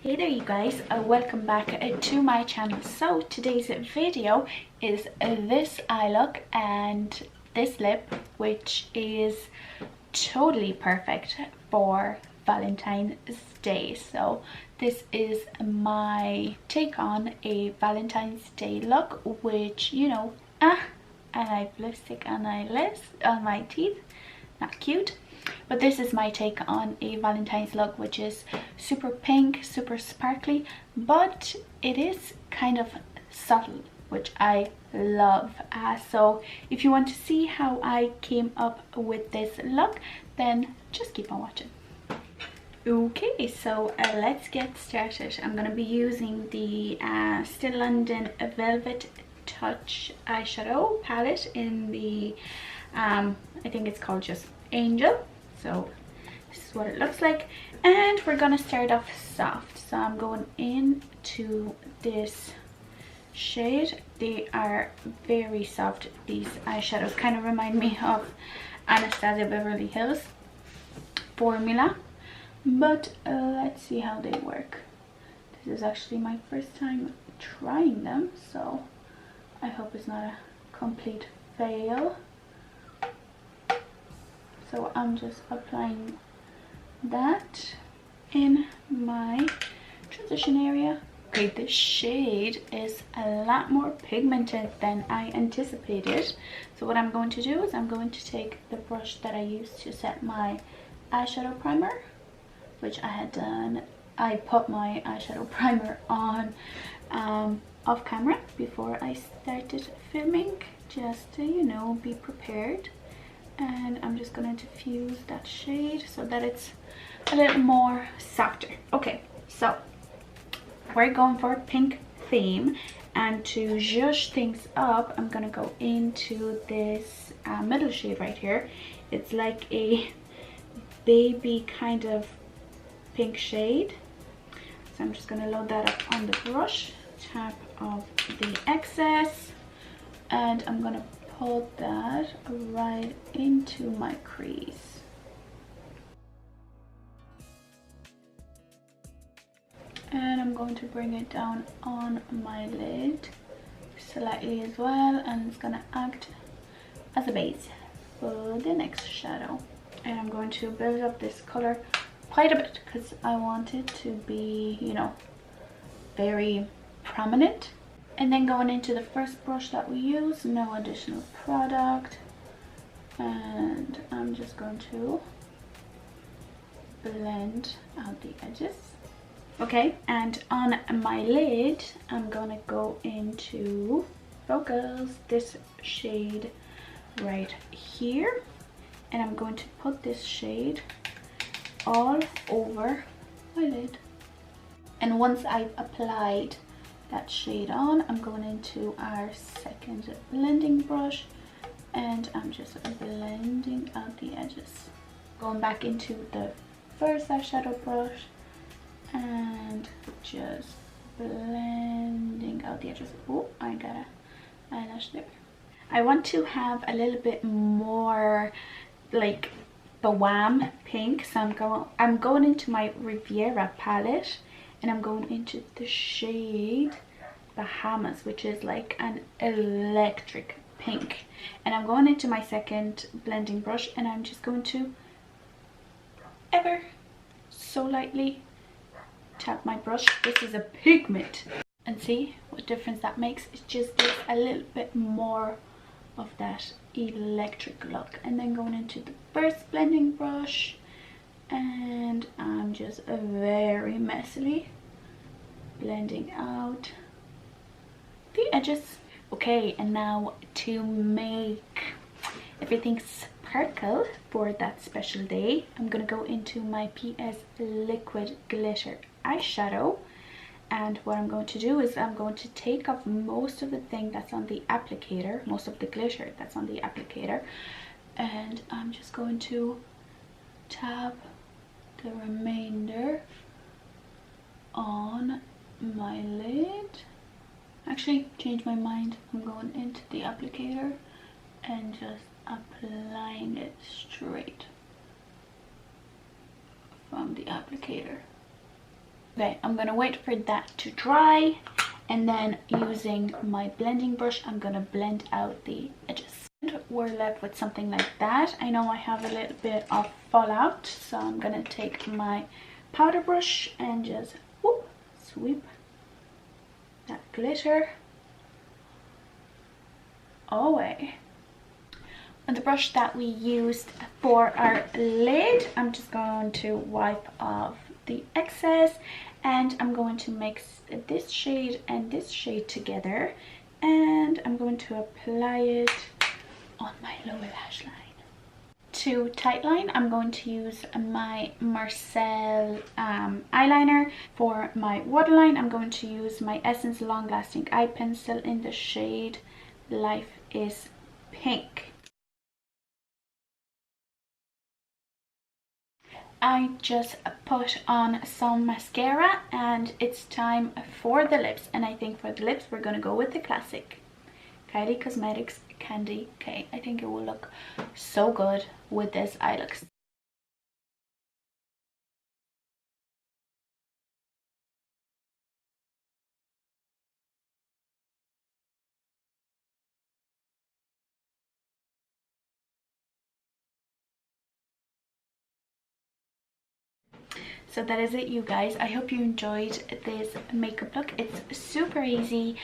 Hey there you guys, welcome back to my channel. So today's video is this eye look and this lip, which is totally perfect for Valentine's Day. So this is my take on a Valentine's Day look, which and I have lipstick on my lips, on my teeth, not cute. But this is my take on a Valentine's look, which is super pink, super sparkly, but it is kind of subtle, which I love. So if you want to see how I came up with this look, then just keep on watching. Okay, so let's get started. I'm going to be using the Still London Velvet Touch eyeshadow palette in the, I think it's called just Angel. So this is what it looks like, and we're gonna start off soft. So I'm going into this shade. They are very soft. These eyeshadows kind of remind me of Anastasia Beverly Hills formula, but let's see how they work. This is actually my first time trying them, so I hope it's not a complete fail. So I'm just applying that in my transition area. Okay, this shade is a lot more pigmented than I anticipated. So what I'm going to do is I'm going to take the brush that I used to set my eyeshadow primer, which I had done. I put my eyeshadow primer on off camera before I started filming, just to be prepared. And I'm just going to diffuse that shade so that it's a little more softer. Okay, so we're going for a pink theme, and to zhuzh things up, I'm going to go into this middle shade right here. It's like a baby kind of pink shade. So I'm just going to load that up on the brush, tap off the excess, and I'm going to put that right into my crease. And I'm going to bring it down on my lid slightly as well, and it's gonna act as a base for the next shadow. And I'm going to build up this color quite a bit because I want it to be, very prominent. And then going into the first brush that we use, no additional product, and I'm just going to blend out the edges. Okay, and on my lid, I'm gonna go into focus this shade right here, and I'm going to put this shade all over my lid. And once I've applied that shade on, I'm going into our second blending brush, and I'm just blending out the edges. Going back into the first eyeshadow brush and just blending out the edges. Oh, I got an eyelash there. I want to have a little bit more like the wham pink, so I'm going into my Riviera palette, and I'm going into the shade Bahamas, which is like an electric pink. And I'm going into my second blending brush, and I'm just going to ever so lightly tap my brush. This is a pigment, and see what difference that makes. It just gives a little bit more of that electric look. And then going into the first blending brush, and I'm just very messily blending out the edges. Okay, and now to make everything sparkle for that special day, I'm gonna go into my PS Liquid Glitter eyeshadow, and what I'm going to do is I'm going to take off most of the thing that's on the applicator, most of the glitter that's on the applicator, and I'm just going to tap the remainder on my lid. Actually, change my mind. I'm going into the applicator and just applying it straight from the applicator. Okay, I'm gonna wait for that to dry, and then using my blending brush, I'm gonna blend out the edges. And we're left with something like that. I know I have a little bit of fallout, so I'm gonna take my powder brush and just whoop, sweep that glitter away. And the brush that we used for our lid, I'm just going to wipe off the excess, and I'm going to mix this shade and this shade together, and I'm going to apply it on my lower lash line. To tightline, I'm going to use my Marcel eyeliner. For my waterline, I'm going to use my Essence Long Lasting Eye Pencil in the shade Life is Pink. I just put on some mascara, and it's time for the lips. And I think for the lips, we're going to go with the classic Kylie Cosmetics Candy K. I think it will look so good with this eye look. So that is it, you guys. I hope you enjoyed this makeup look. It's super easy.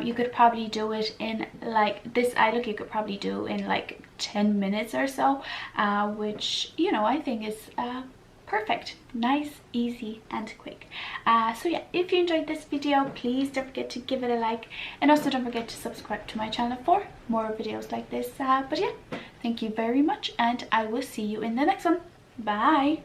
You could probably do it in like this eye look, you could probably do in like 10 minutes or so, which, you know, I think is perfect. Nice, easy and quick. So yeah, if you enjoyed this video, please don't forget to give it a like, and also don't forget to subscribe to my channel for more videos like this. But yeah, thank you very much, and I will see you in the next one. Bye.